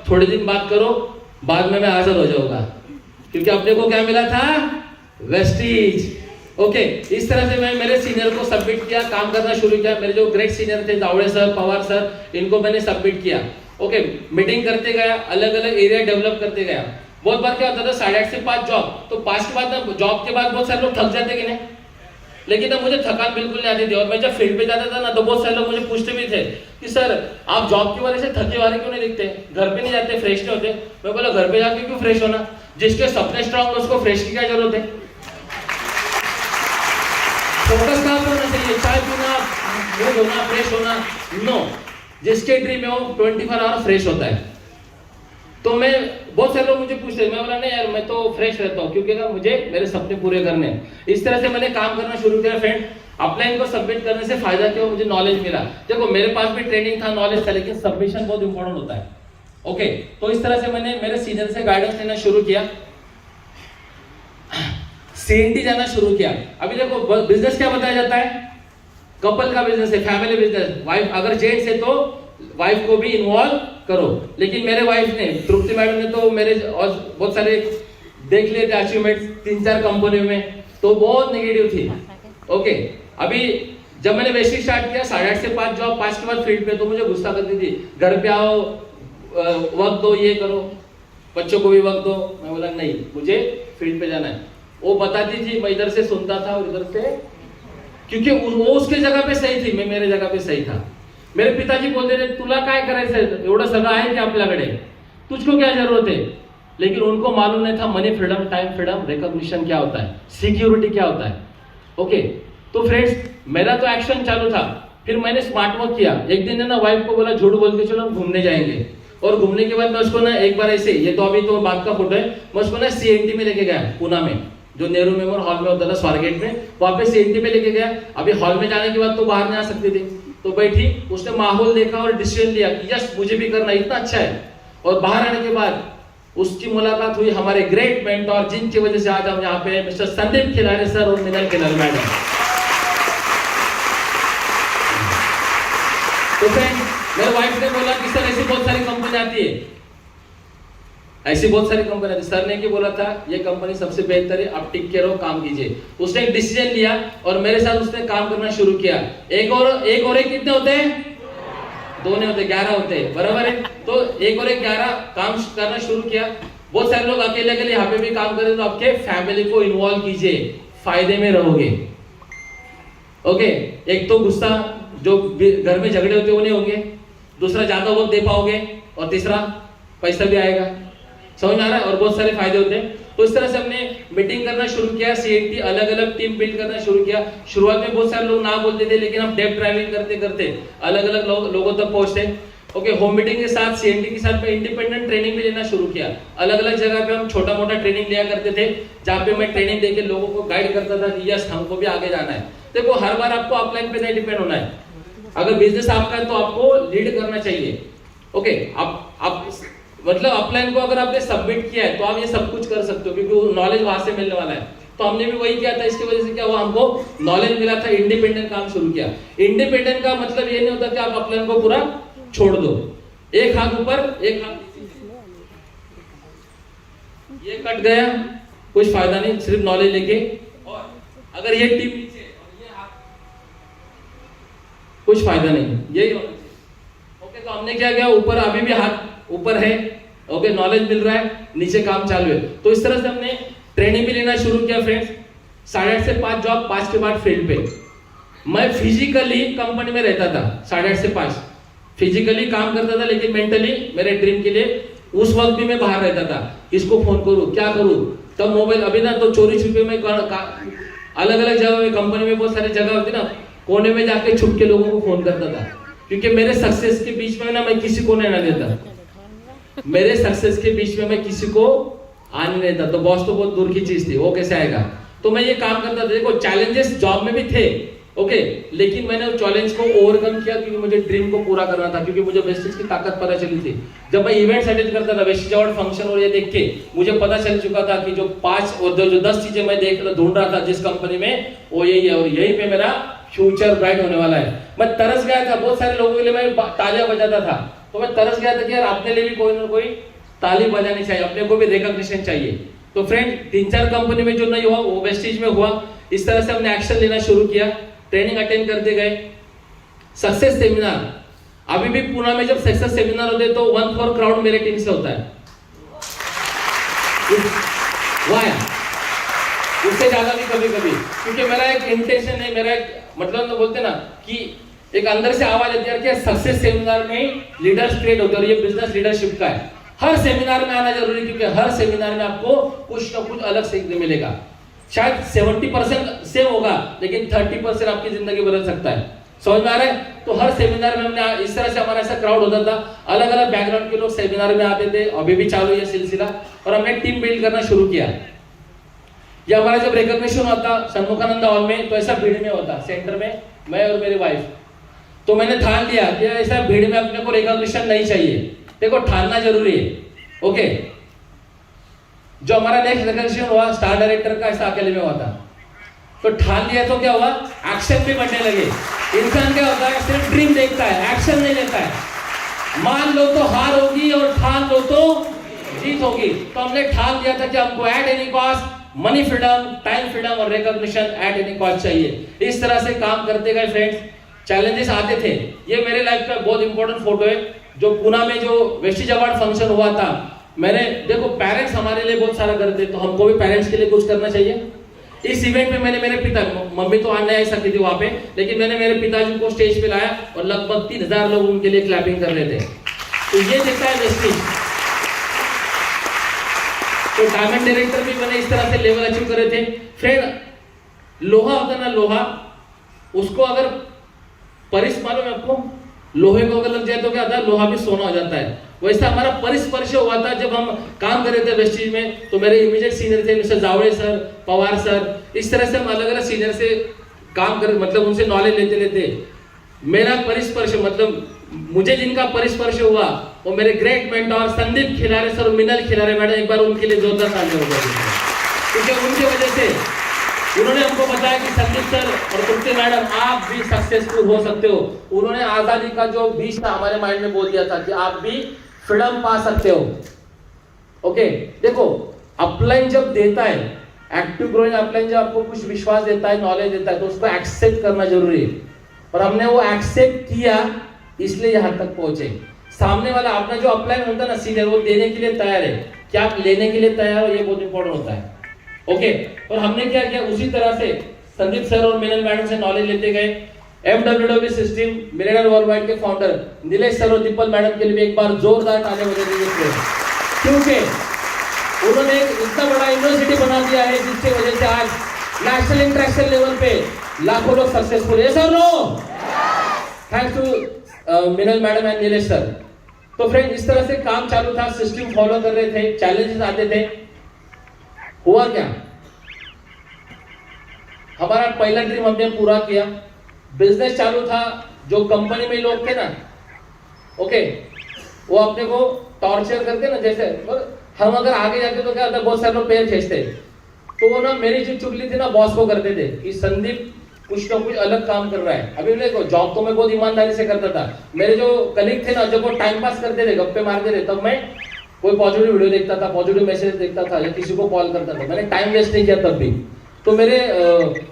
थोड़े दिन बात करो, बाद में मैं हाजिर हो जाऊंगा, क्योंकि अपने को क्या मिला था, वेस्टीज। ओके, इस तरह से मैं मेरे सीनियर को सबमिट किया, काम करना शुरू किया। मेरे जो ग्रेट सीनियर थे, दावड़े सर, पवार सर, इनको मैंने सबमिट किया। ओके, मीटिंग करते गया, अलग अलग एरिया डेवलप करते गया। बहुत बार क्या होता था, 8:30 से 5 जॉब, तो 5 के बाद ना, जॉब के बाद बहुत सारे लोग थक जाते कि नहीं, लेकिन अब मुझे थकान बिल्कुल नहीं आती थी। और मैं जब फील्ड पे जाता था ना, तो बहुत सारे लोग मुझे पूछते भी थे कि सर आप जॉब की वजह से थके वाले क्यों नहीं दिखते, घर पे नहीं जाते, फ्रेश नहीं होते। मैं बोला घर पे जाके क्यों फ्रेश होना, जिसके सपने स्ट्रांग उसको फ्रेश की क्या जरूरत है। फोकस कहाँ पर होना चाहिए, चाय पीना, मूड होना, फ्रेश होना, नो। जिसके ड्रीम है वो 24 आवर फ्रेश होता है। तो मैं, बहुत सारे लोग मुझे पूछते हैं, मैं बोला नहीं यार, मैं तो फ्रेश रहता हूँ, क्योंकि मुझे मेरे सपने पूरे करने हैं। इस तरह से मैंने काम करना शुरू किया। फ्रेंड, अपलाइन को सबमिट करने से फायदा क्या, मुझे नॉलेज मिला। देखो मेरे पास भी ट्रेनिंग था, नॉलेज था, लेकिन सबमिशन बहुत इंपॉर्टेंट होता है। ओके, तो इस तरह से मैंने मेरे सीनियर से गाइडेंस लेना शुरू किया, सीएनटी जाना शुरू किया। अभी देखो बिजनेस क्या बताया जाता है, कपल का बिजनेस है, फैमिली बिजनेस। वाइफ अगर जेंट्स है तो वाइफ को भी इन्वॉल्व करो, लेकिन मेरे वाइफ ने, तृप्ति मैडम ने तो मेरे और बहुत सारे देख लिए थे अचीवमेंट 3-4 कंपनियों में, तो बहुत नेगेटिव थी। ओके, अभी जब मैंने बेसिक स्टार्ट किया, 8:30 से 5 जॉब, 5 के बाद फील्ड पे, तो मुझे गुस्सा करती थी, घर पे आओ, वक्त दो, ये करो, बच्चों को भी वक्त दो। मैं बोला नहीं, मुझे फील्ड पे जाना है। वो बताती थी, मैं इधर से सुनता था और इधर से, क्योंकि वो उसके जगह पे सही थी, मैं मेरे जगह पे सही था। मेरे पिताजी बोलते थे तुला काय करायचं, एवढं सगळं आहे की आपल्याकडे, तुझको क्या जरूरत है। लेकिन उनको मालूम नहीं था money freedom, time freedom, recognition क्या होता है, सिक्योरिटी क्या होता है। ओके, तो फ्रेंड्स मेरा तो एक्शन चालू था। फिर मैंने स्मार्ट वर्क किया। एक दिन ना वाइफ को बोला झूठ बोल के चलो हम घूमने जाएंगे, और घूमने के बाद मैं उसको ना एक बार ऐसे, ये तो अभी तो बात का फोटो है, मैं उसको ना सीएनटी में लेके गया, पूना में, जो नेहरू मेमोरियल हॉल में होता था स्वारगेट में, वहां पे सीएनटी पे लेके गया। अभी हॉल में जाने के बाद तो बाहर नहीं आ सकती थी, तो बैठी, उसने माहौल देखा और डिसीजन लिया कि यस मुझे भी करना, इतना अच्छा है। और बाहर आने के बाद उसकी मुलाकात हुई हमारे ग्रेट मेंटोर, जिनकी वजह से आज हम यहाँ पे, मिस्टर संदीप खिलारे सर और मिनल खिलारे मैडम। तो फ्रेंड, मेरे वाइफ ने बोला कि सर ऐसी बहुत सारी कंपनी आती है, ऐसी बहुत सारी कंपनी आती। सर ने क्या बोला था, ये कंपनी सबसे बेहतर है, आप टिक के रहो, काम कीजिए। उसने एक डिसीजन लिया और मेरे साथ उसने काम करना शुरू किया। एक और एक कितने होते हैं, 2 नहीं होते, 11 होते हैं, बराबर है। तो 1 और 1 11 काम करना शुरू किया। बहुत सारे लोग अकेले अकेले यहाँ पे भी काम करें, तो आपके फैमिली को इन्वॉल्व कीजिए, फायदे में रहोगे। ओके, एक तो गुस्सा, जो घर में झगड़े होते वो नहीं होंगे, दूसरा ज्यादा वक्त दे पाओगे, और तीसरा पैसा भी आएगा। समझ में आ रहा है, और बहुत सारे फायदे होते हैं। तो इस तरह से हमने मीटिंग करना शुरू किया, सीएनटी, अलग अलग टीम बिल्ड करना शुरू किया। शुरुआत में बहुत सारे लोग ना बोलते थे, लेकिन हम डेप ड्राइविंग करते करते अलग अलग लोगों तक पहुंचते। ओके, होम मीटिंग के साथ, सीएनटी के साथ मैं इंडिपेंडेंट ट्रेनिंग भी लेना शुरू किया। अलग अलग जगह पे हम छोटा मोटा ट्रेनिंग लिया करते थे, जहाँ पे मैं ट्रेनिंग देके लोगों को गाइड करता था कि यस हमको भी आगे जाना है। देखो हर बार आपको अपलाइन पे नहीं डिपेंड होना है। अगर बिजनेस आपका है तो आपको लीड करना चाहिए। ओके, आप मतलब अपलाइन को अगर आपने सबमिट किया है तो आप ये सब कुछ कर सकते हो, क्योंकि नॉलेज वहां से मिलने वाला है। तो हमने भी वही किया था, इसकी वजह से क्या हुआ, हमको नॉलेज मिला था, इंडिपेंडेंट काम शुरू किया। इंडिपेंडेंट का मतलब ये नहीं होता कि आप अपलाइन को पूरा छोड़ दो, एक हाथ ऊपर एक हाथ, ये कट गया कुछ फायदा नहीं, सिर्फ नॉलेज लेके। और अगर ये टीम नीचे और ये हाथ, कुछ फायदा नहीं, यही होना चाहिए। ओके, तो हमने क्या किया, ऊपर अभी भी हाथ ऊपर है, ओके, नॉलेज मिल रहा है, नीचे काम चालू है। तो इस तरह से हमने ट्रेनिंग भी लेना शुरू किया। फ्रेंड्स, 8:30 से 5 जॉब, 5 के बाद फील्ड पे। मैं फिजिकली कंपनी में रहता था, 8:30 से 5 फिजिकली काम करता था, लेकिन मेंटली मेरे ड्रीम के लिए उस वक्त भी मैं बाहर रहता था। किसको फोन करूं, क्या करूं, तब मोबाइल, अभी ना तो चोरी छुपे में अलग अलग जगह में, कंपनी में बहुत सारी जगह होती ना, कोने में जाके छुप के लोगों को फोन करता था, क्योंकि मेरे सक्सेस के बीच में ना मैं किसी को नहीं आने देता। मेरे सक्सेस के बीच में मैं किसी को आने नहीं देता। तो बॉस तो बहुत दूर की चीज थी, वो कैसे आएगा। तो मैं ये काम करता था। देखो चैलेंजेस जॉब में भी थे, ओके, लेकिन मैंने उस चैलेंज को ओवरकम किया, क्योंकि मुझे ड्रीम को पूरा करना था, क्योंकि मुझे वेस्टेज की ताकत पता चली थी। जब मैं इवेंट्स अटेंड करता था, वेस्टेज अवार्ड फंक्शन और ये देख के मुझे पता चल चुका था कि जो 5 और जो 10 चीजें मैं ढूंढ रहा था जिस कंपनी में, वो यही है, और यही पे मेरा फ्यूचर ब्राइट होने वाला है। मैं तरस गया था, बहुत सारे लोगों के लिए मैं तालियां बजाता था, तो मैं तरस गया था कि यार अपने लिए भी कोई ना कोई ताली बजानी चाहिए, अपने को भी रिकॉग्निशन चाहिए। तो फ्रेंड 3-4 कंपनी में जो नहीं हुआ वो वेस्टीज में हुआ। इस तरह से हमने एक्शन लेना शुरू किया, ट्रेनिंग अटेंड करते गए। सक्सेस सेमिनार, अभी भी पुणे में जब सक्सेस सेमिनार होते तो 1/4 क्राउड मेरे टीम से होता है। वाह, उससे ज्यादा भी कभी कभी, क्योंकि मेरा एक इंटेंशन है, मेरा एक मतलब बोलते ना कि एक अंदर से आवाज आती है कि सक्सेस सेमिनार में लीडर्स क्रिएट होते हैं और ये बिजनेस लीडरशिप का है। हर सेमिनार में आना जरूरी, क्योंकि हर सेमिनार में आपको कुछ ना कुछ अलग सीखने मिलेगा। शायद 70% सेम होगा, लेकिन 30% आपकी जिंदगी बदल सकता है। समझ में आ रहा है? तो हर सेमिनार में हमने इस तरह से, हमारा ऐसा क्राउड होता था, अलग अलग बैकग्राउंड के लोग सेमिनार में आते थे। अभी भी चालू है सिलसिला, और हमने टीम बिल्ड करना शुरू किया। ये हमारा जब रिकॉग्निशन होता षणमुखानंद हॉल में, तो ऐसा भीड़ में होता, सेंटर में मैं और मेरी वाइफ। तो मैंने ठान लिया कि ऐसा भीड़ में अपने को रिकॉग्निशन नहीं चाहिए, देखो ठानना जरूरी है। ओके, जो हमारा नेक्स्ट रिकॉग्निशन हुआ स्टार डायरेक्टर का, ऐसा अकेले में हुआ था। तो ठान लिया तो क्या हुआ, एक्शन भी बढ़ने लगे। इंसान क्या होता है, सिर्फ ड्रीम देखता है, एक्शन नहीं लेता है। मान लो तो हार होगी और ठान लो तो जीत होगी। तो हमने ठान लिया था कि हमको at any cost money freedom, time freedom और रिकॉग्निशन एट एनी कॉस्ट चाहिए। इस तरह से काम करते गए फ्रेंड्स। चैलेंजेस आते थे। ये मेरे लाइफ का बहुत इंपॉर्टेंट फोटो है, जो पुणे में जो वेस्टीज अवार्ड फंक्शन हुआ था। मैंने देखो, पेरेंट्स हमारे लिए बहुत सारा करते, तो हमको भी पेरेंट्स के लिए कुछ करना चाहिए। इस इवेंट में मैंने मेरे पिता, मम्मी तो आ नहीं सकती थी वहां पे, लेकिन मैंने मेरे पिताजी को स्टेज पे लाया और लगभग 3000 लोग उनके लिए क्लैपिंग कर रहे थे। तो ये देखता है वेस्टीज। तो डायमंड डायरेक्टर भी मैंने इस तरह से लेवल अचीव करे थे। फ्रेंड, लोहा होता ना, लोहा, उसको अगर परिस, मालूम है आपको, लोहे को अगर लग जाए तो क्या होता है, लोहा भी सोना हो जाता है। वैसा हमारा परिस्पर्श हुआ था जब हम काम कर रहे थे वेस्टीज में। तो मेरे इमीडिएट सीनियर थे mister Jawade sir, Pawar sir. इस तरह से हम अलग अलग सीनियर से काम कर, मतलब उनसे नॉलेज लेते लेते मेरा परिस्पर्श, मतलब मुझे जिनका परिस्पर्श हुआ वो मेरे great mentor Sandeep Khilare sir और मिनल खिलारे मैडम। एक बार उनके लिए जोरदार तालियां हो जाए, क्योंकि उनकी वजह से उन्होंने हमको बताया कि संदीप सर और तुलसी मैडम, आप भी सक्सेसफुल हो सकते हो। उन्होंने आजादी का जो बीज था हमारे माइंड में बोल दिया था कि आप भी फ्रीडम पा सकते हो। ओके, देखो, अपलाइन जब देता है, एक्टिव ग्रोइंग अपलाइन जब आपको कुछ विश्वास देता है, नॉलेज देता है, तो उसको एक्सेप्ट करना जरूरी है। और हमने वो एक्सेप्ट किया, इसलिए यहां तक पहुंचे। सामने वाला अपना जो अपलाइन होता है ना सीनियर, वो देने के लिए तैयार है, क्या आप लेने के लिए तैयार हो, ये बहुत इंपॉर्टेंट होता है। ओके, और हमने क्या किया, उसी तरह से संदीप सर और मिनल मैडम से नॉलेज लेते गए। MWW सिस्टम मिलेनियर वर्ल्डवाइड के फाउंडर नीलेश सर और दीपल मैडम के लिए एक बार जोरदार तालियां बजा दीजिए, क्योंकि उन्होंने एक इतना बड़ा यूनिवर्सिटी बना दिया है जिसकी वजह से आज नेशनल इंटरनेशनल लेवल पे लाखों लोग सक्सेसफुल है। Sir no, thanks to Minal madam and Nilesh sir. तो फ्रेंड, इस तरह से काम चालू था, सिस्टम फॉलो कर रहे थे, चैलेंजेस आते थे। हुआ क्या, हमारा पहला ड्रीम हमने पूरा किया। बिजनेस चालू था, जो कंपनी में लोग थे ना, ओके, वो अपने को टॉर्चर करते ना, जैसे हम अगर आगे जाते तो क्या होता है, बहुत सारे लोग पैर खींचते। तो वो ना मेरी जो चुगली थी ना बॉस को करते थे कि संदीप कुछ ना कुछ अलग काम कर रहा है। अभी देखो, जॉब तो मैं बहुत ईमानदारी से करता था। मेरे जो कलीग थे ना, जब वो टाइम पास करते थे, गप्पे मारते थे, तब मैं कोई पॉजिटिव वीडियो देखता था, पॉजिटिव मैसेज देखता था, या किसी को कॉल करता था। मैंने टाइम वेस्ट नहीं किया तब भी। तो मेरे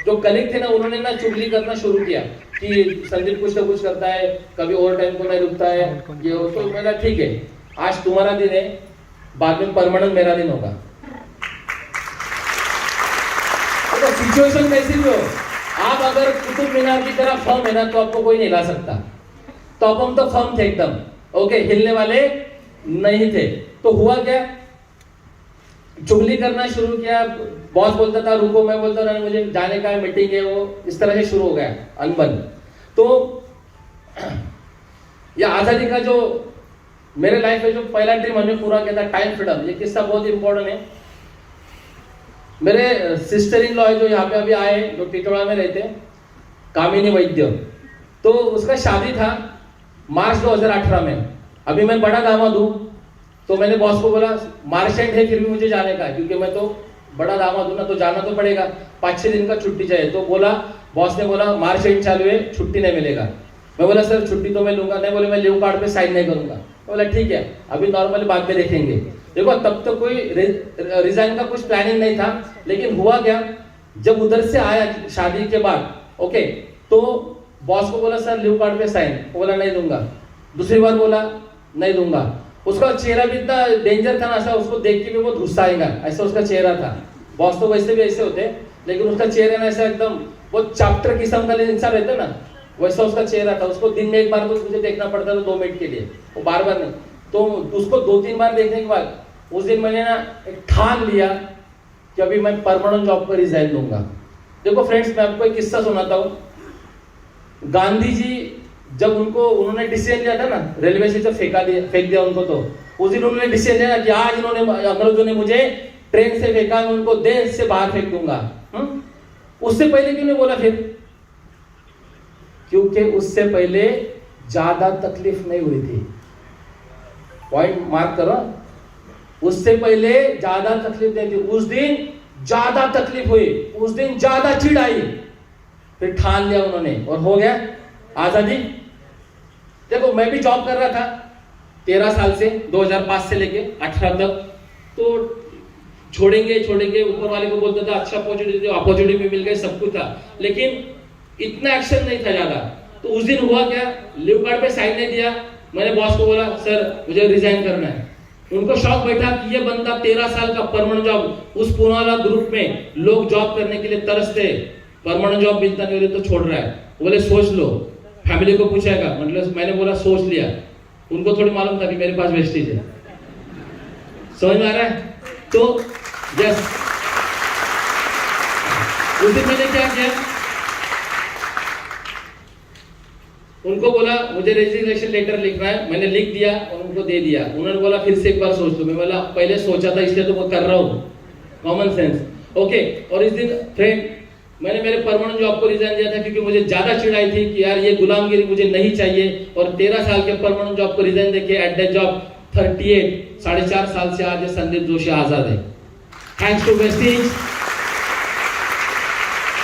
जो कलीग थे ना, उन्होंने ना चुगली करना शुरू किया कि संदीप कुछ ना कुछ करता है, कभी ओवर टाइम को नहीं रुकता है, ये हो। तो मैंने ठीक है, आज तुम्हारा दिन है, बाद में परमानेंट मेरा दिन होगा। तो सिचुएशन कैसी भी हो, आप अगर कुतुब मीनार की तरह फर्म है ना, तो आपको कोई नहीं ला सकता। तो अब हम तो फर्म थे एकदम, ओके, हिलने वाले नहीं थे। तो हुआ क्या, चुगली करना शुरू किया। बॉस बोलता था रुको, मैं बोलता था मुझे जाने का मीटिंग है, वो इस तरह से शुरू हो गया अनबन। तो ये आजादी का जो मेरे लाइफ में जो पहला ड्रीम हमने पूरा किया था, टाइम फ्रीडम। ये किस्सा बहुत इंपॉर्टेंट है। मेरे सिस्टर इन लॉ है जो यहाँ पे अभी आए, जो टिटोड़ा में रहते, कामिनी वैद्य। तो उसका शादी था मार्च 2018 में। अभी मैं बड़ा दामाद हूँ, तो मैंने बॉस को बोला मार्च एंड है, फिर भी मुझे जाने का, क्योंकि मैं तो बड़ा दामाद हूँ ना, तो जाना तो पड़ेगा। 5-6 दिन का छुट्टी चाहिए। तो बोला, बॉस ने बोला मार्च एंड चालू है, छुट्टी नहीं मिलेगा। मैं बोला सर छुट्टी तो मैं लूंगा नहीं, बोले मैं लीव कार्ड पे साइन नहीं करूंगा। बोला ठीक है अभी नॉर्मली बाद में देखेंगे। देखो तब तो कोई रिजाइन का कुछ प्लानिंग नहीं था, लेकिन हुआ क्या, जब उधर से आया शादी के बाद, ओके, तो बॉस को बोला सर लीव कार्ड पे साइन, बोला नहीं दूंगा। दूसरी बार बोला नहीं दूंगा। उसका चेहरा भी इतना डेंजर था ना, ऐसा उसको देख के भी बहुत गुस्सा आएगा, ऐसा उसका चेहरा था। बॉस तो वैसे भी ऐसे होते, लेकिन उसका चेहरा ना ऐसा एकदम बहुत चैप्टर किस्म का इंसान रहता ना, वैसा उसका चेहरा था। उसको दिन में एक बार तो मुझे देखना पड़ता था 2 मिनट के लिए, वो बार बार नहीं। तो उसको 2-3 बार देखने के बाद उस दिन मैंने ना एक ठान लिया कि अभी मैं परमानेंट जॉब पर रिजाइन दूंगा। देखो फ्रेंड्स, मैं आपको एक किस्सा सुनाता हूँ। गांधी जी जब उन्होंने डिसीजन लिया था ना, रेलवे से जब फेंक दिया उनको, तो उस दिन उन्होंने डिसीजन लिया कि आज अंग्रेजों ने मुझे ट्रेन से फेंका, मैं उनको देश से बाहर फेंक दूंगा। उससे पहले क्यों नहीं बोला फिर? क्योंकि उससे पहले ज्यादा तकलीफ नहीं हुई थी। पॉइंट मार्क करो, उससे पहले ज्यादा तकलीफ नहीं थी। उस दिन ज्यादा तकलीफ हुई, उस दिन ज्यादा चिढ़ आई, फिर ठान लिया उन्होंने और हो गया आजादी। देखो मैं भी जॉब कर रहा था 13 साल से, 2005 से लेके 18 तक, तो छोड़ेंगे ऊपर वाले को बोलता था अच्छा अपॉर्चुनिटी मिल गई, सब कुछ था, लेकिन इतना एक्शन नहीं था ज्यादा। तो उस दिन हुआ क्या, लीव कार्ड पे साइन नहीं दिया। मैंने बॉस को बोला सर मुझे रिजाइन करना है। उनको शौक बैठा कि ये बंदा 13 साल का परमानेंट जॉब, उस पुराना ग्रुप में लोग जॉब करने के लिए तरसते, परमानेंट जॉब मिलता नहीं तो छोड़ रहा है। बोले सोच लो, फैमिली को पूछेगा, मतलब मैंने बोला सोच लिया। उनको थोड़ी मालूम था कि मेरे पास वेस्टेज है, समझ में आ रहा है? तो यस, उस दिन मैंने क्या किया, उनको बोला मुझे रेजिग्नेशन लेटर लिखना है, मैंने लिख दिया और उनको दे दिया। उन्होंने बोला फिर से एक बार सोच लो। मैं बोला पहले सोचा था इसलिए तो वो कर रहा हूँ, कॉमन सेंस, ओके। और इस दिन फ्रेंड मैंने मेरे परमानेंट जॉब को रिजाइन दिया था क्योंकि मुझे ज्यादा चिढ़ाई थी कि यार ये गुलामगिरी मुझे नहीं चाहिए। और 13 साल के परमानेंट जॉब को रिजाइन देके एट द जॉब 38 4.5 साल से आज संदीप जोशी आजाद है, थैंक्स टू वेस्टेज।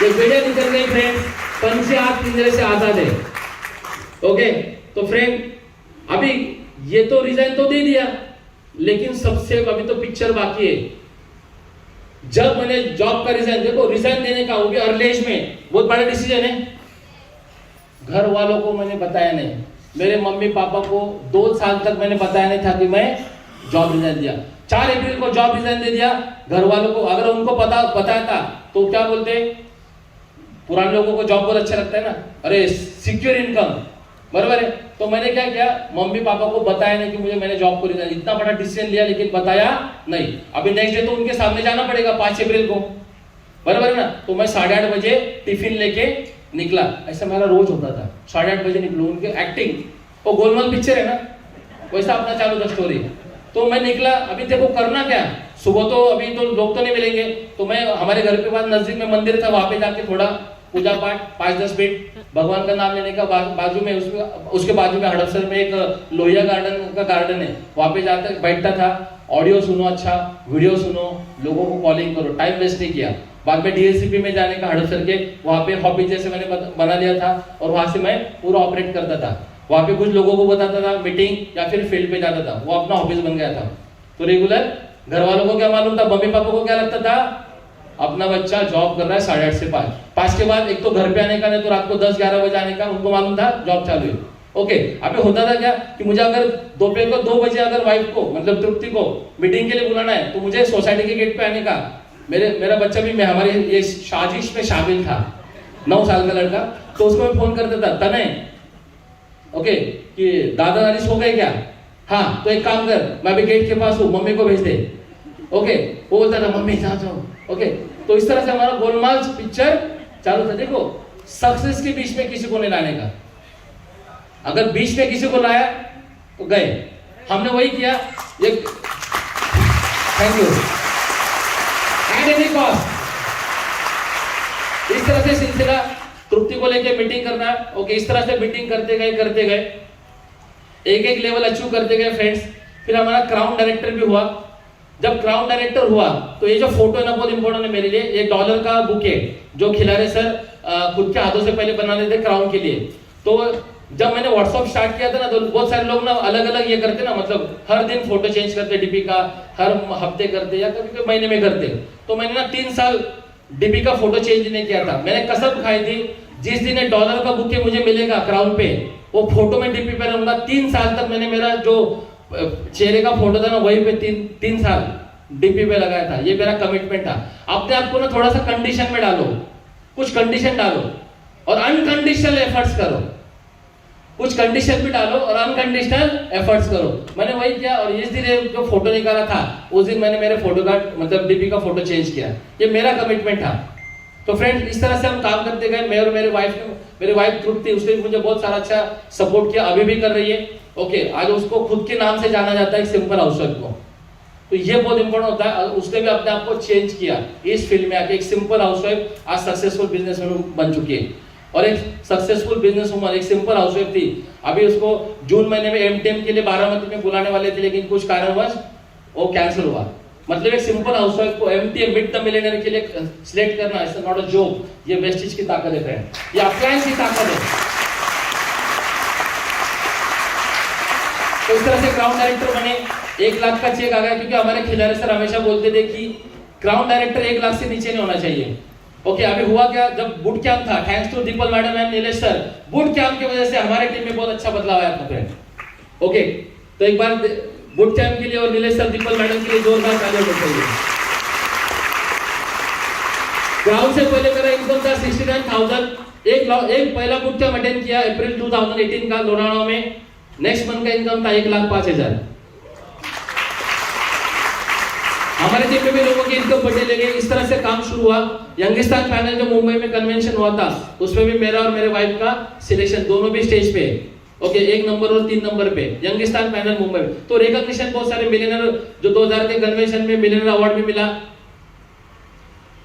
ये वीडियो निकल गई फ्रेंड, पंचे हाथ पिंजरे से आजाद है, ओके। तो फ्रेंड अभी ये तो रिजाइन तो दे दिया, लेकिन सबसे अभी तो पिक्चर बाकी है। जब मैंने जॉब का रिजाइन, देखो रिजाइन देने का वो भी अर्ली एज में बहुत बड़ा डिसीजन है। घर वालों को मैंने बताया नहीं, मेरे मम्मी पापा को 2 साल तक मैंने बताया नहीं था कि मैं जॉब रिजाइन दिया। 4 अप्रैल को जॉब रिजाइन दे दिया। घर वालों को अगर उनको बताया था तो क्या बोलते, पुराने लोगों को जॉब बहुत अच्छा लगता है ना, अरे सिक्योर इनकम, बराबर है। तो मैंने क्या किया, मम्मी पापा को बताया नहीं कि मुझे मैंने जॉब को रिजाइन, इतना बड़ा डिसीजन लिया लेकिन बताया नहीं। अभी नेक्स्ट डे तो उनके सामने जाना पड़ेगा 5 अप्रैल को, बराबर है ना। तो मैं 8:30 बजे टिफिन लेके निकला, ऐसा मेरा रोज होता था। 8:30 बजे निकलूं, उनके एक्टिंग, वो गोलमाल पिक्चर है ना, वैसा अपना चालू था स्टोरी। तो मैं निकला, अभी देखो करना क्या, सुबह तो अभी तो लोग तो नहीं मिलेंगे, तो मैं हमारे घर के पास नजदीक में मंदिर था, वहां पे जाके थोड़ा पूजा पाठ 5-10 मिनट भगवान का नाम लेने का, बाजू में उसके बाजू में हड़पसर में एक लोहिया गार्डन है, वहां पे जाकर बैठता था, ऑडियो सुनो, अच्छा वीडियो सुनो, लोगों को कॉलिंग करो, टाइम वेस्ट नहीं किया। बाद में डीएलसीपी में जाने का हड़पसर के, वहां पे हॉबी जैसे मैंने बना लिया था और वहां से मैं पूरा ऑपरेट करता था। वहां पे कुछ लोगों को बताता था, मीटिंग या फिर फील्ड पे जाता था, वो अपना हॉबीज बन गया था। तो रेगुलर घर वालों को क्या मालूम था, मम्मी पापा को क्या लगता था, अपना बच्चा जॉब कर रहा है 8:30 से 5 के बाद, एक तो घर पे आने का, नहीं तो रात को 10-11 बजे आने का, उनको मालूम था जॉब चालू है, ओके। अभी होता था क्या कि मुझे अगर दोपहर को 2 बजे अगर वाइफ को, मतलब तृप्ति को मीटिंग के लिए बुलाना है, तो मुझे सोसाइटी के गेट पे आने का, मेरा बच्चा भी मैं हमारे ये साजिश में शामिल था, 9 साल का लड़का, तो उसको मैं फोन करता था, तने ओके कि दादा दादी सो गए क्या, हाँ तो एक काम कर, मैं अभी गेट के पास हूँ, मम्मी को भेज दे, ओके। वो बोलता था मम्मी जाओ, ओके। तो इस तरह से हमारा गोलमाल पिक्चर चालू था। देखो सक्सेस के बीच में किसी को नहीं लाने का, अगर बीच में किसी को लाया तो गए। हमने वही किया, एक thank you at any cost. इस तरह से सिलसिला तृप्ति को लेके मीटिंग करना, ओके। इस तरह से मीटिंग करते गए, एक लेवल अचीव करते गए फ्रेंड्स। फिर हमारा क्राउन डायरेक्टर भी हुआ। जब क्राउन डायरेक्टर हुआ तो ये जो फोटो है ना, बहुत इंपॉर्टेंट है मेरे लिए। ये $1 का बुके जो खिलारे सर खुद के हाथों से पहले बनाते थे क्राउन के लिए। तो जब मैंने व्हाट्सअप स्टार्ट किया था ना, तो बहुत सारे लोग ना अलग अलग ये करते ना, मतलब हर दिन फोटो चेंज करते डीपी का, हर हफ्ते करते या कभी कभी महीने में करते। तो मैंने ना 3 साल डीपी का फोटो चेंज नहीं किया था। मैंने कसम खाई थी, जिस दिन $1 का बुके मुझे मिलेगा क्राउन पे, वो फोटो में डीपी पे रहूंगा। 3 साल तक मैंने मेरा जो चेहरे का फोटो था ना, वही पे 3 साल डीपी पे लगाया था। ये मेरा कमिटमेंट था। अपने आप को ना थोड़ा सा कंडीशन में डालो, कुछ कंडीशन डालो और अनकंडीशनल एफर्ट्स करो। कुछ कंडीशन भी डालो और अनकंडीशनल एफर्ट्स करो। मैंने वही किया और इस दिन जो फोटो निकाला था, उस दिन मैंने मेरे फोटो का मतलब डीपी का फोटो चेंज किया। ये मेरा कमिटमेंट था। तो फ्रेंड्स, इस तरह से हम काम करते गए। मैं और मेरी वाइफ तृप्ति, उसने मुझे बहुत सारा अच्छा सपोर्ट किया, अभी भी कर रही है। ओके, आज उसको खुद के नाम से जाना जाता है, सिंपल हाउसवाइफ को। तो ये बहुत इंपॉर्टेंट होता है। उसने भी अपने आप को चेंज किया इस फील्ड में आके। एक सिंपल हाउसवाइफ आज सक्सेसफुल बिजनेसमैन बन चुकी है। और एक सक्सेसफुल बिजनेस वुमन, एक सिंपल हाउसवाइफ थी। अभी उसको जून महीने में एमटीएम के लिए बारामती में बुलाने वाले थे, लेकिन कुछ कारणवश वो कैंसिल हुआ। मतलब एक सिंपल हाउसवाइफ को एमटीएम मिड द मिलियनेयर के लिए सिलेक्ट करना इज नॉट अ जॉब। ये वेस्टिज की ताकत है फ्रेंड, ये अप्लायंस की ताकत है। तो इस तरह से क्राउन डायरेक्टर बने, 1 लाख का चेक आ गया। क्योंकि हमारे खिलाड़ी सर हमेशा बोलते थे कि क्राउन डायरेक्टर 1 लाख से नीचे नहीं होना चाहिए। ओके, अभी हुआ क्या, जब बूट कैंप था, thanks to Deepal madam and Nilesh sir, boot camp की वजह से हमारे टीम में बहुत अच्छा बदलाव आया था फ्रेंड। ओके, तो एक बार बूट कैंप के लिए और नीलेश सर, दीपल मैडम के लिए जोरदार तालियां बजाइए। क्राउन से पहले मेरा इनकम था 69,000। एक पहला बूट कैंप अटेंड किया अप्रैल 2018 का लोनावला में। नेक्स्ट मंथ का इनकम था 1,05,000। हमारे टीम में भी लोगों की इनकम बढ़ने लगे। इस तरह से काम शुरू हुआ। यंगिस्तान पैनल जो मुंबई में कन्वेंशन हुआ था, उसमें भी मेरा और मेरे वाइफ का सिलेक्शन, दोनों भी स्टेज पे। ओके, 1 नंबर और 3 नंबर पे यंगिस्तान पैनल मुंबई में। तो रिकॉग्निशन बहुत सारे मिलियनर, जो 2000 के कन्वेंशन में मिलियनर अवार्ड भी मिला।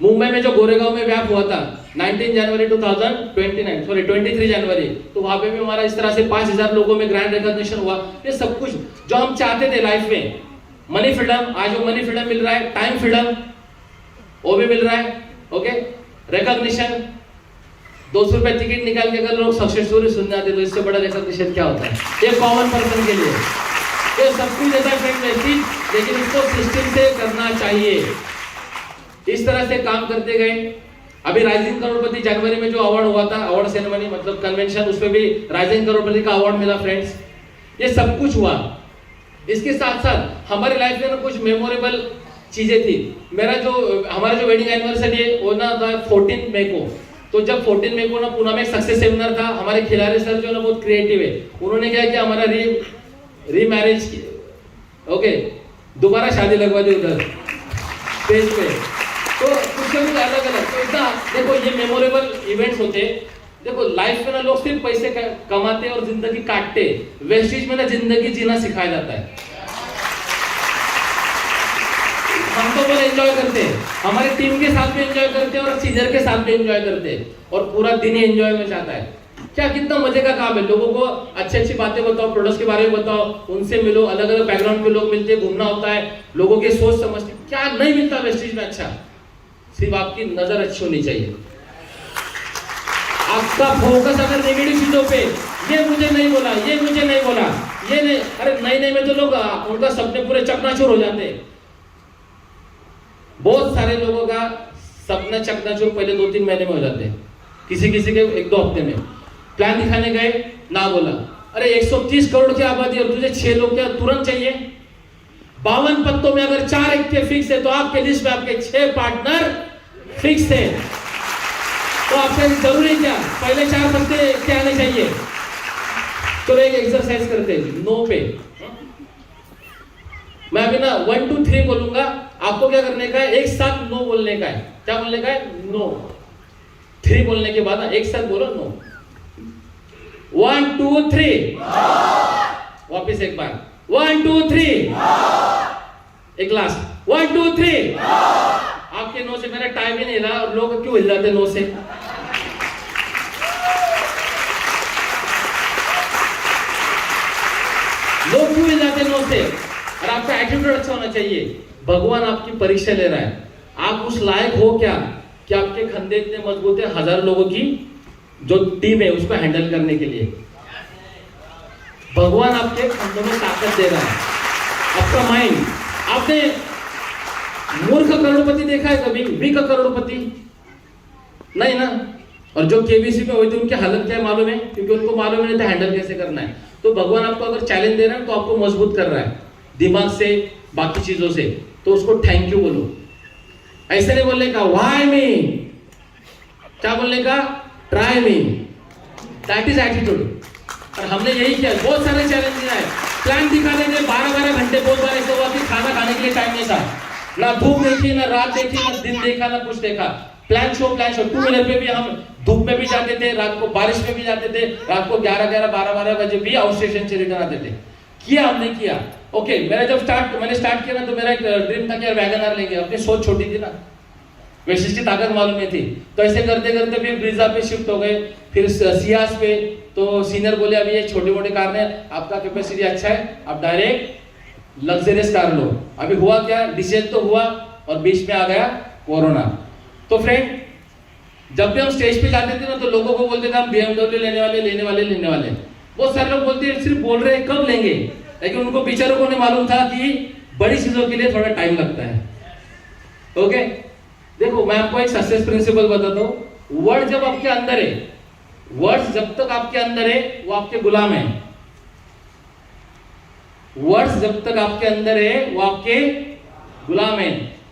मुंबई में जो गोरेगांव में व्याप हुआ था 19 जनवरी 23 जनवरी, तो वहां पे भी हमारा इस तरह से 5000 लोगों में ग्रैंड रिकॉग्निशन हुआ। ये सब कुछ जो हम चाहते थे लाइफ में, मनी फ्रीडम, आज वो मनी फ्रीडम मिल रहा है, टाइम फ्रीडम वो भी मिल रहा है। ओके, रिकॉग्निशन, 200 रुपए टिकट निकाल के अगर लोग सक्सेस स्टोरी सुनने आते तो इससे बड़ा रिकॉग्निशन क्या होता है? ये कॉमन पर्सन के लिए ये सब कुछ देता है फ्रेंड, लेकिन इसको सिस्टम से करना चाहिए। इस तरह से काम करते गए। अभी राइजिंग करोड़पति जनवरी में जो अवार्ड हुआ था, अवार्ड सेरेमनी मतलब कन्वेंशन, उसमें भी राइजिंग करोड़पति का अवार्ड मिला फ्रेंड्स। ये सब कुछ हुआ। इसके साथ साथ हमारी लाइफ में ना कुछ मेमोरेबल चीजें थी। हमारा जो वेडिंग एनिवर्सरी है वो ना था 14 मई को। तो जब 14 मई को ना पुणे में एक सक्सेस सेमिनार था, हमारे खिलाड़ी सर जो ना बहुत क्रिएटिव है, उन्होंने क्या किया, हमारा रीमैरिज, ओके, दोबारा शादी लगवा दी उधर स्टेज पे। तो कुछ अलग अलग, तो इतना देखो ये मेमोरेबल इवेंट्स होते। देखो लाइफ में ना लोग सिर्फ पैसे कमाते और जिंदगी काटते, वेस्टिज में ना जिंदगी जीना सिखाया जाता है। हम तो बहुत एंजॉय करते हैं, हमारे टीम के साथ भी एंजॉय करते हैं और सीनियर के साथ भी एंजॉय करते हैं, और पूरा दिन ही एंजॉय में जाता है। क्या कितना मजे का काम है। लोगों को अच्छी अच्छी बातें बताओ, प्रोडक्ट्स के बारे में बताओ, उनसे मिलो, अलग अलग बैकग्राउंड के लोग मिलते हैं, घूमना होता है, लोगों की सोच समझते। क्या नहीं मिलता वेस्टिज में अच्छा, सिर्फ आपकी नजर अच्छी होनी चाहिए। आपका फोकस अगर नेगेटिव चीजों पे, ये मुझे नहीं बोला, ये मुझे नहीं बोला, ये नहीं, अरे नहीं में तो लोग उनका सपने पूरे चकनाचूर हो जाते हैं। बहुत सारे लोगों का सपना चकनाचूर पहले 2-3 महीने में हो जाते हैं, किसी किसी के 1-2 हफ्ते में। प्लान दिखाने गए, ना बोला, अरे 130 करोड़ की आबादी और तुझे 6 लोग क्या तुरंत चाहिए? 52 पत्तों में अगर 4 इक्के फिक्स है तो आपके लिस्ट में आपके 6 पार्टनर फिक्स है। तो आपसे जरूरी क्या, पहले 4 पत्ते क्या आने चाहिए? तो एक एक्सरसाइज करते हैं नो पे। मैं अभी ना 1 2 3 बोलूंगा, आपको क्या करने का है, एक साथ नो बोलने का है। क्या बोलने का है? नो। 3 बोलने के बाद ना एक साथ बोलो नो। 1 2 3। वापिस एक बार 1 2 3। एक लास्ट 1 2 3। आपके नो से मेरा टाइम ही नहीं रहा, और लोग क्यों हिल जाते नो से? लोग क्यों हिल जाते नो से? और आपका एटीट्यूड अच्छा होना चाहिए। भगवान आपकी परीक्षा ले रहा है, आप उस लायक हो क्या कि आपके खंधे इतने मजबूत है 1000 लोगों की जो टीम है उसको हैंडल करने के लिए। भगवान आपके अंदर में ताकत दे रहा है, आपका माइंड। आपने मूर्ख करोड़पति देखा है कभी? वीक करोड़पति नहीं ना। और जो केबीसी में हुए थे उनकी हालत क्या है मालूम है? क्योंकि उनको मालूम नहीं था हैंडल कैसे करना है। तो भगवान आपको अगर चैलेंज दे रहा है तो आपको मजबूत कर रहा है दिमाग से, बाकी चीजों से, तो उसको थैंक यू बोलो। ऐसे नहीं बोलने का व्हाई मी, क्या बोलने का? Try me. That is attitude. और हमने यही किया, बहुत सारे चैलेंज दिया है, प्लान दिखा देंगे 12-12 घंटे, बहुत बार ऐसा हुआ कि खाना खाने के लिए टाइम नहीं था, ना धूप देखी, ना रात देखी, ना दिन देखा, ना कुछ देखा। प्लान शो 2 व्हीलर पे भी हम धूप में भी जाते थे, रात को बारिश में भी जाते थे, रात को 11-11, 12-12 बजे भी आउट स्टेशन से रिटर्न आते थे। किया हमने, किया। ओके, मैंने स्टार्ट किया ना, तो मेरा एक ड्रीम था कि वैगनआर लेंगे। अपनी सोच छोटी थी ना, वेस्टिज की ताकत मालूम नहीं थी। तो ऐसे करते करते फिर ब्रीजा पे शिफ्ट हो गए, फिर सियास पे। तो सीनियर बोले अभी ये छोटे मोटे कार है, आपका कैपेसिटी अच्छा है, आप डायरेक्ट लग्जरियस कार लो। अभी हुआ क्या, डिसीजन तो हुआ और बीच में आ गया कोरोना। तो फ्रेंड, जब भी हम स्टेज पे जाते थे ना, तो लोगों को बोलते थे हम BMW लेने वाले। बहुत सारे लोग बोलते हैं सिर्फ बोल रहे हैं, कब लेंगे, लेकिन उनको बेचारों को नहीं मालूम था कि बड़ी चीजों के लिए थोड़ा टाइम लगता है। ओके, देखो मैं आपको एक सक्सेस प्रिंसिपल बताता हूँ। वर्ड जब आपके अंदर है, वर्ड्स जब तक आपके अंदर है वो आपके गुलाम है। वर्ड्स जब तक आपके अंदर है वो आपके गुलाम है,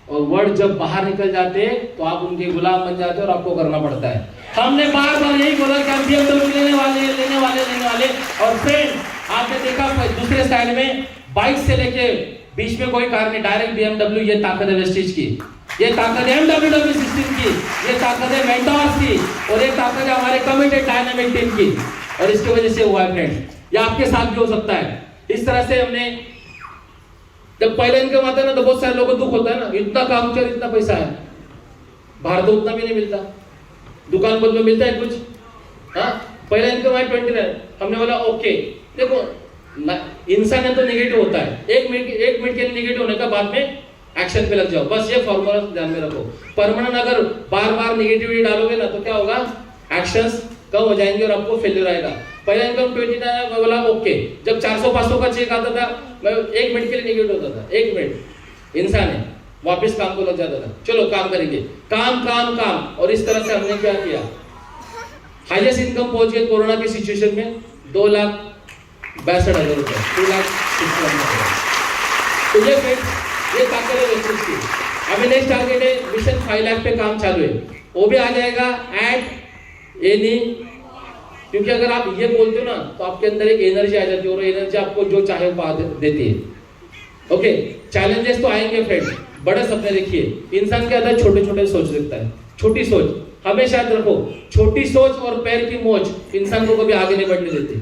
और वर्ड जब बाहर निकल जाते हैं तो आप उनके गुलाम बन जाते हैं और आपको करना पड़ता है। हमने बार बार यही बोला कि हम BMW लेने वाले। और फ्रेंड, आपने देखा दूसरे साइड में बाइक से लेके बीच में कोई कार नहीं, डायरेक्ट BMW। ये ताकत है वेस्टिज की, ये ताकत है MWW सिस्टम की, ये ताकत है मेंटोर्स की, और ये ताकत है हमारे कमिटेड डायनामिक टीम की। और इसकी वजह से हुआ है फ्रेंड, ये आपके साथ भी हो सकता है। इस तरह से हमने, जब पहले इनकम आता है ना तो बहुत सारे लोगों को दुख होता है ना, इतना काम कर, इतना पैसा है, बाहर तो उतना भी नहीं मिलता, दुकान बदलो मिलता है कुछ। हाँ, पहला इनकम है 29। हमने बोला ओके, देखो इंसान है तो नेगेटिव होता है, एक मिनट के लिए नेगेटिव होने का, बाद में एक्शन पे लग जाओ। बस ये फॉर्मूला ध्यान में रखो। परमानेंट अगर बार बार नेगेटिविटी डालोगे ना तो क्या होगा, एक्शंस कम हो जाएंगे और आपको फेलियर आएगा। पहला इनकम 29 मैं बोला ओके। जब 400-500 का चेक आता था, मैं 1 मिनट के लिए नेगेटिव होता था। 1 मिनट, इंसान है, वापस काम को लग जाता था, चलो काम करेंगे, काम। और इस तरह से हमने क्या किया, हाईएस्ट इनकम पहुंच गए कोरोना की सिचुएशन में 2,62,000 रुपए, 2,60,000। तो ये ताकत है वेस्टिज की। अभी नेक्स्ट टारगेट है मिशन 5 लाख पे काम चालू है, वो भी आ जाएगा एट एनी। क्योंकि अगर आप ये बोलते हो ना तो आपके अंदर एक एनर्जी आ जाती है, और एनर्जी आपको जो चाहे वो देती है। ओके, चैलेंजेस तो आएंगे फ्रेंड्स, बड़े सपने देखिए। इंसान के अंदर छोटे छोटे सोच दिखता है, छोटी सोच हमेशा याद रखो। छोटी सोच और पैर की मोच इंसान को कभी आगे नहीं बढ़ने देती।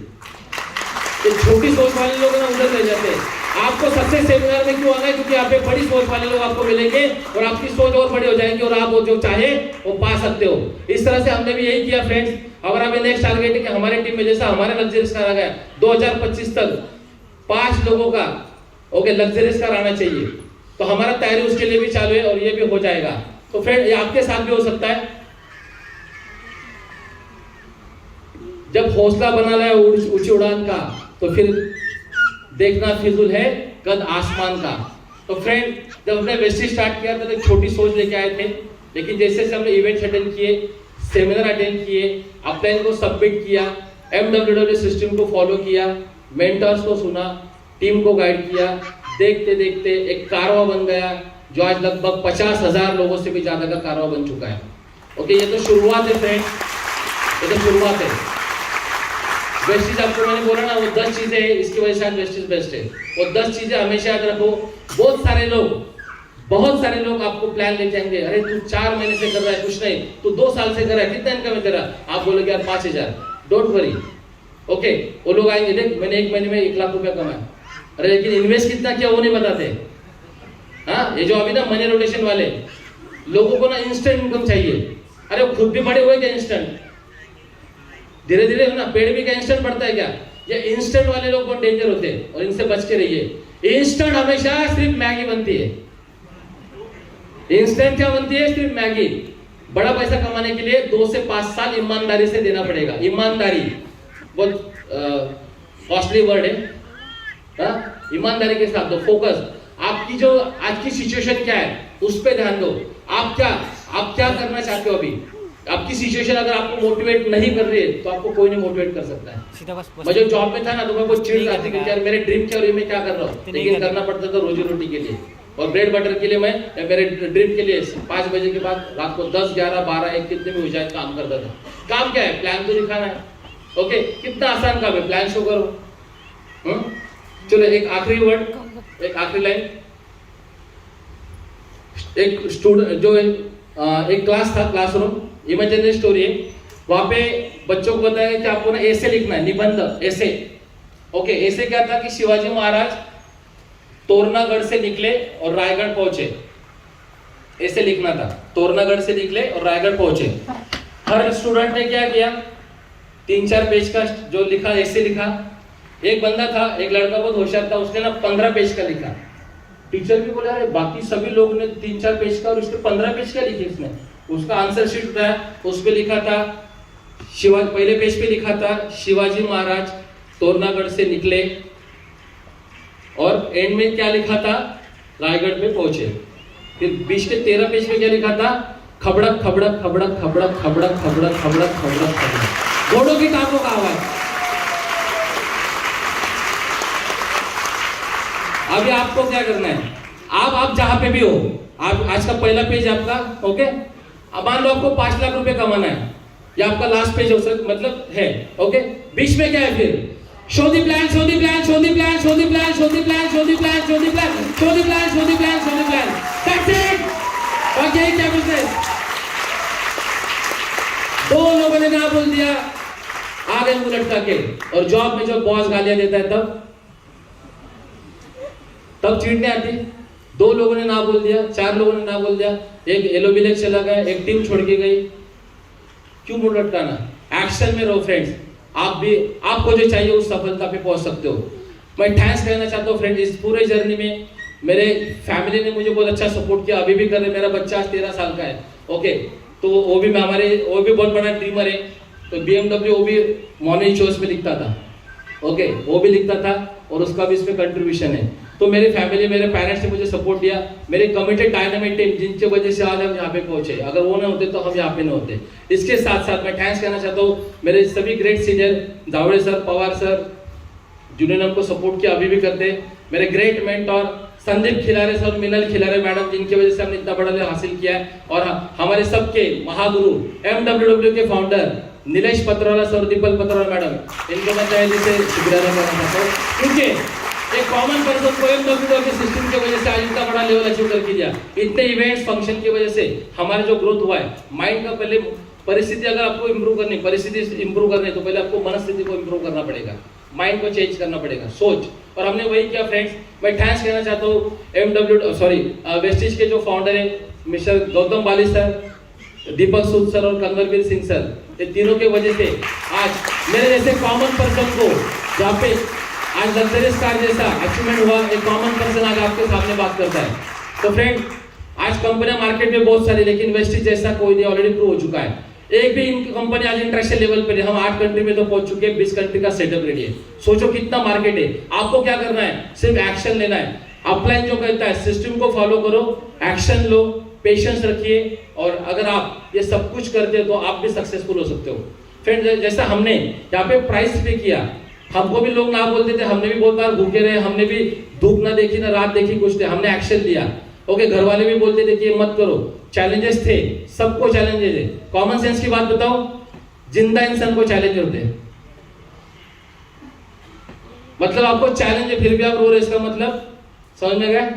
तो छोटी सोच वाले लोग ना उधर ले जाते हैं। आपको सक्सेस सेमिनार में क्यों आना है, क्योंकि यहाँ पे बड़ी सोच वाले लोग आपको मिलेंगे और आपकी सोच और बड़ी हो जाएंगी और आप वो जो चाहे वो पा सकते हो। इस तरह से हमने भी यही किया फ्रेंड्स। अगर हमें नेक्स्ट टारगेट है कि हमारे टीम में जैसा हमारे लग्जरियस कार आ गया 2025 तक 5 लोगों का ओके लग्जरियस कार आना चाहिए, तो हमारा तैयारी उसके लिए भी चालू है और ये भी हो जाएगा। तो फ्रेंड, ये आपके साथ भी हो सकता है। जब हौसला बना रहा है ऊंची उड़ान का, तो फिर देखना फिजूल है कद आसमान का। तो फ्रेंड, जब हमने वेस्टिज स्टार्ट किया था तो एक छोटी सोच लेके आए थे, लेकिन जैसे हमने इवेंट्स अटेंड किए, सेमिनार अटेंड किए, अपलाइन को सबमिट किया, MWW सिस्टम को फॉलो किया, मेंटर्स को सुना, टीम को गाइड किया, देखते देखते एक कारवा बन गया जो आज लगभग 50,000 लोगों से भी ज्यादा का कारवा बन चुका है। ओके, ये तो शुरुआत है फ्रेंड, ये तो शुरुआत है। वेस्टिज आपको मैंने बोला ना वो 10 चीजें हैं, इसकी वजह से आज वेस्टिज बेस्ट है। वो 10 चीजें हमेशा याद रखो। बहुत सारे लोग आपको प्लान लेके आएंगे, अरे तू 4 महीने से कर रहा है, कुछ नहीं, तू 2 साल से कर रहा है, कितना इनकम है तेरा? आप बोलोगे यार 5,000, डोंट वरी। ओके, वो लोग आएंगे, देख मैंने 1 महीने में 1 लाख रुपया कमाया, अरे लेकिन इन्वेस्ट कितना किया वो नहीं बताते। हाँ, ये जो अभी ना मनी रोटेशन वाले लोगों को ना इंस्टेंट इनकम चाहिए। अरे खुद भी बड़े हुए क्या इंस्टेंट? धीरे धीरे है ना, पेड़ भी क्या इंस्टेंट बढ़ता है क्या? ये इंस्टेंट वाले लोग बहुत डेंजर होते हैं और इनसे बच के रहिए। इंस्टेंट हमेशा सिर्फ मैगी बनती है। इंस्टेंट क्या बनती है? सिर्फ मैगी। बड़ा पैसा कमाने के लिए 2 से 5 साल ईमानदारी से देना पड़ेगा। ईमानदारी बहुत कॉस्टली वर्ड है, हाँ? ईमानदारी के साथ दो, फोकस। आपकी जो आज की सिचुएशन क्या है उस पर ध्यान दो। आप क्या करना चाहते हो अभी? आपकी सिचुएशन अगर आपको मोटिवेट नहीं कर रही है तो आपको कोई नहीं मोटिवेट कर सकता है। मैं जो जॉब में था ना तो मैं बहुत चिढ़ आती कि यार मेरे ड्रीम क्या और मैं क्या कर रहा हूँ, लेकिन करना पड़ता था रोजी रोटी के लिए और ब्रेड बटर के लिए। मैं मेरे ड्रीम के लिए 5 बजे के बाद रात को 10, 11, 12, 1 कितने भी हो जाए काम करता था। काम क्या है? प्लान तो दिखाना है। ओके, कितना आसान काम है, प्लान शो करो। चलो एक आखिरी वर्ड, एक आखिरी लाइन। एक स्टूडेंट जो एक क्लास था, क्लासरूम, इमेजिनरी स्टोरी है। वहां पे बच्चों को बताया कि आपको ना ऐसे लिखना है, निबंध ऐसे। ओके, ऐसे क्या था कि शिवाजी महाराज तोरनागढ़ से निकले और रायगढ़ पहुंचे, ऐसे लिखना था। तोरनागढ़ से निकले और रायगढ़ पहुंचे। हर स्टूडेंट ने क्या किया, 3-4 पेज का जो लिखा ऐसे लिखा। एक बंदा था, एक लड़का बहुत होशियार था, उसने ना 15 पेज का लिखा। टीचर भी बोला अरे बाकी सभी लोग ने 3-4 पेज का और उसने 15 पेज का लिखे। इसने उसका आंसर शीट उठाया, उस पे लिखा था पहले पेज पे लिखा था शिवाजी महाराज तोरनागढ़ से निकले और एंड में क्या लिखा था, रायगढ़ पे पहुंचे। फिर बीच के 13 पेज पे क्या लिखा था, खबड़क खबड़क खबड़क खबड़क खबड़क खबड़क खबड़क खबड़क खबड़क, घोड़ों की टापों का आवाज। अभी आपको क्या करना है, आप जहां पे भी हो, आप आज का पहला पेज आपका, ओके। अब मान लो आपको 5 लाख रुपए कमाना है, या आपका लास्ट पेज हो सकता मतलब है, ओके। बीच में क्या है फिर, show the plan, show the plan, show the plan, show the plan, show the plan, show the plan, show the plan, show the plan, show the plan, show the plan. That's it. बाकी यही क्या business. 2 लोगों ने ना बोल दिया, आ गए मुंह लटका के। और जॉब में जब बॉस गालियां देता है तब चिढ़ने आती। 2 लोगों ने ना बोल दिया, 4 लोगों ने ना बोल दिया, एक एलोबिलेक चला गया, एक टीम छोड़ के गई, क्यों मुंह लटकाना। एक्शन में रहो फ्रेंड्स। आप भी, आपको जो चाहिए उस सफलता पे पहुंच सकते हो। मैं थैंक्स कहना चाहता हूँ फ्रेंड्स, इस पूरे जर्नी में मेरे फैमिली ने मुझे बहुत अच्छा सपोर्ट किया, अभी भी कर रहे। मेरा बच्चा आज 13 साल का है, ओके। तो वो भी बहुत बड़ा ड्रीमर है। तो BMW वो भी मॉर्निंग शोज में लिखता था, ओके, वो भी लिखता था और उसका भी इसमें कंट्रीब्यूशन है। तो मेरी फैमिली, मेरे पेरेंट्स ने मुझे सपोर्ट दिया, मेरे कमिटेड डायनामिक टीम, जिनकी वजह से आज हम यहाँ पे पहुंचे। अगर वो ना होते तो हम यहाँ पे न होते। इसके साथ साथ मैं थैंक्स कहना चाहता हूँ मेरे सभी great senior, Jawade sir, Pawar sir, जिन्होंने हमको सपोर्ट किया, अभी भी करते। मेरे great mentor Sandeep Khilare sir, मिनल खिलारे मैडम, जिनकी वजह से हमने इतना बड़ा लेवल हासिल किया है। और हमारे सबके महागुरु MWW के founder Nilesh Patrawala sir, Deepal Patrawala madam, इनको मैं चाहे से शुक्रिया करना चाहता हूँ, क्योंकि एक कॉमन पर्सन को MWW सिस्टम की वजह से आज इतना बड़ा लेवल अचीव करके दिया। इतने इवेंट्स, फंक्शन की वजह से हमारा जो ग्रोथ हुआ है, माइंड का पहले परिस्थिति अगर आपको इंप्रूव करनी, परिस्थिति इंप्रूव करनी तो पहले आपको मनस्थिति को इंप्रूव करना पड़ेगा, माइंड को चेंज करना पड़ेगा, सोच। और हमने वही किया फ्रेंड्स। मैं थैंक्स कहना चाहता हूँ वेस्टिज के जो फाउंडर है मिस्टर गौतम बाली सर, दीपक सूद सर और कंवरवीर सिंह सर, ये तीनों के वजह से आज मेरे जैसे कॉमन पर्सन को जहाँ पे आज लग्जरियस कार जैसा अचीवमेंट हुआ, एक कॉमन पर्सन आज आपके सामने बात करता है। तो फ्रेंड, आज कंपनियां मार्केट में बहुत सारी, लेकिन वेस्टिज जैसा कोई नहीं, ऑलरेडी प्रूव हो चुका है। एक भी इनकी कंपनी आज इंटरनेशनल लेवल पे, हम 8 कंट्री में तो पहुंच चुके हैं, 20 कंट्री का सेटअप रेडी है। सोचो कितना मार्केट है। आपको क्या करना है, सिर्फ एक्शन लेना है। अपलाइन जो कहता है, सिस्टम को फॉलो करो, एक्शन लो, पेशेंस रखिए, और अगर आप ये सब कुछ करते हो तो आप भी सक्सेसफुल हो सकते हो। फ्रेंड, जैसा हमने यहाँ पे प्राइस पे किया, हमको भी लोग ना बोलते थे, हमने भी बहुत बार भूखे रहे, हमने भी धूप ना देखी ना रात देखी, कुछ थे, हमने एक्शन लिया, ओके। घर वाले भी बोलते थे कि ये मत करो, चैलेंजेस थे, सबको चैलेंजेस है। कॉमन सेंस की बात बताऊं, जिंदा इंसान को चैलेंज होते हैं। मतलब आपको चैलेंज है फिर भी आप रो रहे, इसका मतलब समझ में गया,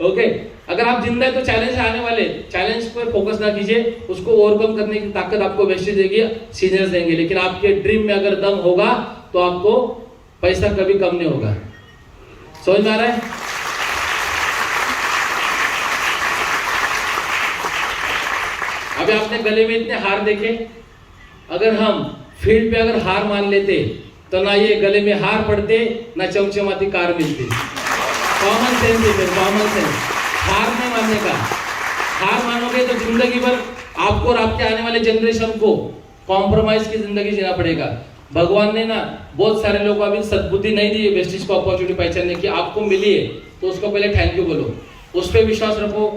ओके। अगर आप जिंदा है तो चैलेंज आने वाले, चैलेंज पर फोकस ना कीजिए, उसको ओवरकम करने की ताकत आपको वेस्टेज देगी, सीनियर्स देंगे। लेकिन आपके ड्रीम में अगर दम होगा तो आपको पैसा कभी कम नहीं होगा। समझ में आ रहा है? अभी आपने गले में इतने हार देखे, अगर हम फील्ड पे अगर हार मान लेते तो ना ये गले में हार पड़ते, ना चमचमाती कार मिलती। कॉमन सेंस है, कॉमन सेंस। हार नहीं मानने का। हार मानोगे तो जिंदगी भर आपको और आपके आने वाले जनरेशन को कॉम्प्रोमाइज की जिंदगी जीना पड़ेगा। भगवान ने ना बहुत सारे लोगों को अभी सद्बुद्धि नहीं दी है वेस्टेज को अपॉर्चुनिटी पहचानने की, आपको मिली है तो उसको पहले थैंक यू बोलो, उस पर विश्वास रखो,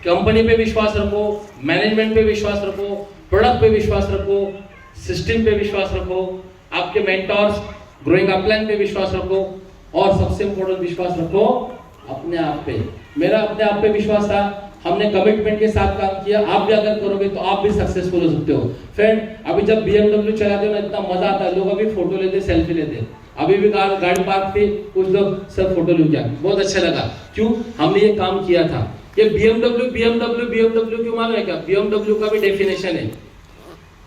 कंपनी पे विश्वास रखो, मैनेजमेंट पे विश्वास रखो, प्रोडक्ट पे विश्वास रखो, सिस्टम पे विश्वास रखो, आपके मेंटर्स ग्रोइंग अपलाइन पे विश्वास रखो, और सबसे इंपॉर्टेंट विश्वास रखो अपने आप पे। मेरा अपने आप पे विश्वास था, हमने कमिटमेंट के साथ काम किया, आप भी अगर करोगे तो आप भी सक्सेसफुल हो सकते हो। फ्रेंड, अभी जब BMW चलाते हो ना इतना मजा आता है, लोग अभी फोटो लेते, सेल्फी लेते, अभी भी गाड़ी पार्क थी, कुछ लोग सर फोटो ले गया, बहुत अच्छा लगा, क्यों? हमने ये काम किया था। ये BMW क्यों मालूम है क्या? BMW का भी डेफिनेशन है,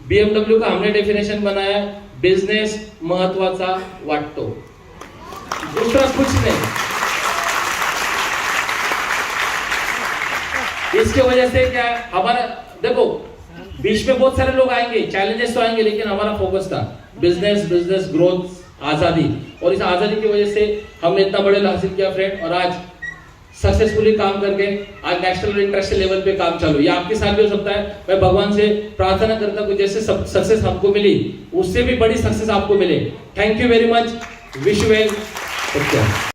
BMW का हमने डेफिनेशन बनाया, बिजनेस महत्वाचा वाटतो, दूसरा कुछ नहीं। इसके वजह से क्या है, हमारा देखो बीच में बहुत सारे लोग आएंगे, चैलेंजेस तो आएंगे, लेकिन हमारा फोकस था बिजनेस ग्रोथ, आजादी, और इस आजादी की वजह से हमने इतना बड़े हासिल किया फ्रेंड, और आज सक्सेसफुली काम करके आज नेशनल और इंटरनेशनल लेवल पे काम चालू। ये आपके साथ भी हो सकता है। मैं भगवान से प्रार्थना करता हूँ जैसे सक्सेस हमको मिली उससे भी बड़ी सक्सेस आपको मिले। Thank you very much, wish you well.